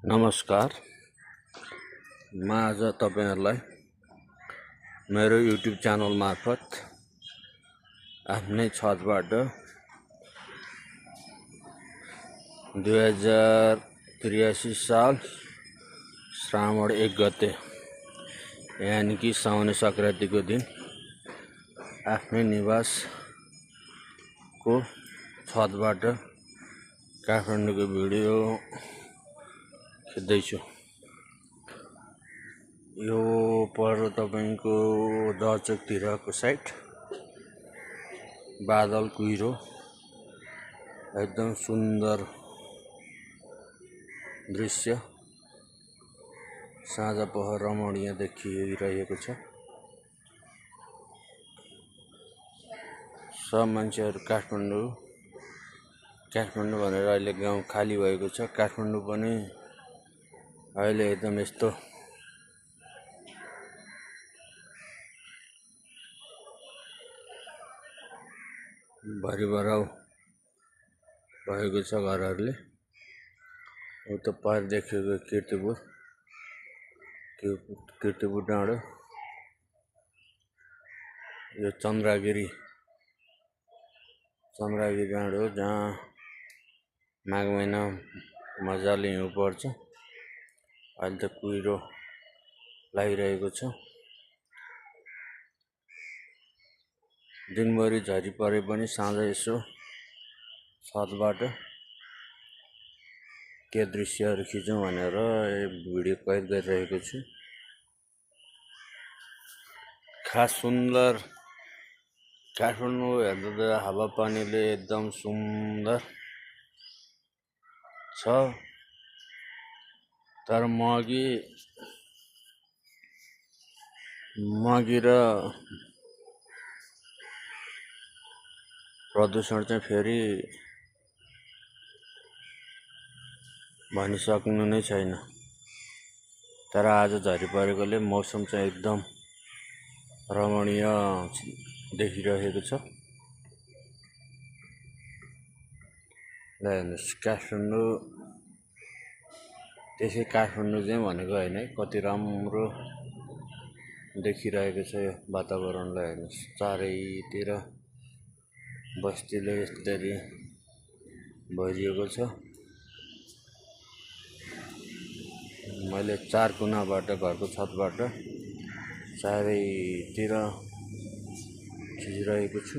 नमस्कार। म आज तपाईहरुलाई मेरो युट्युब च्यानल मार्फत आफ्नै छतबाट 2083 साल श्रावण 1 गते यानी कि साउने संक्रान्तिको दिन आफ्नै निवासको छतबाट काठमाडौँको भिडियो खिच्दैछु। यो पर तपाईको दर्चकतिरको साइड बादल कुहिरो एकदम सुन्दर दृश्य साँझ पहर रमणीय देखिरहेको छ। सब मान्छेहरु काठमाडौँ भनेर अहिले गाउँ खाली भएको छ। काठमाडौँ पनि अहिले एकदम यस्तो भरिभराउ भएको छ घरहरुले। उता पर देखेको कीर्तिपुर डाँडो, यो चन्द्रगिरी डाँडो जहाँ माघ महिना मजाले हिउँ पर्छ। अहिले त कुहिरो लागिरहेको छ। दिनभरि झरी परे पनि साँझ यसो छतबाट के दृश्यहरु खिचौँ भनेर भिडियो कैद गरिरहेको छु। खास सुन्दर काठमाडौँ हेर्दा हावापानीले एकदम सुन्दर छ। तर मगी र प्रदूषण चाहिँ फेरि भनिसक्नु नै छैन। तर आज झरी परेकोले मौसम चाहिँ एकदम रमणीय देखिरहेको छ। ल हेर्नुस्, काठमाडौँ त्यसै काठमाडौँ चाहिँ भनेको हैन है, कति राम्रो देखिरहेको छ यो वातावरणलाई हेर्नुस्। चारैतिर बस्तीले यसरी भरिएको छ। मैले चार कुनाबाट घरको छतबाट चारैतिर खिचिरहेको छु।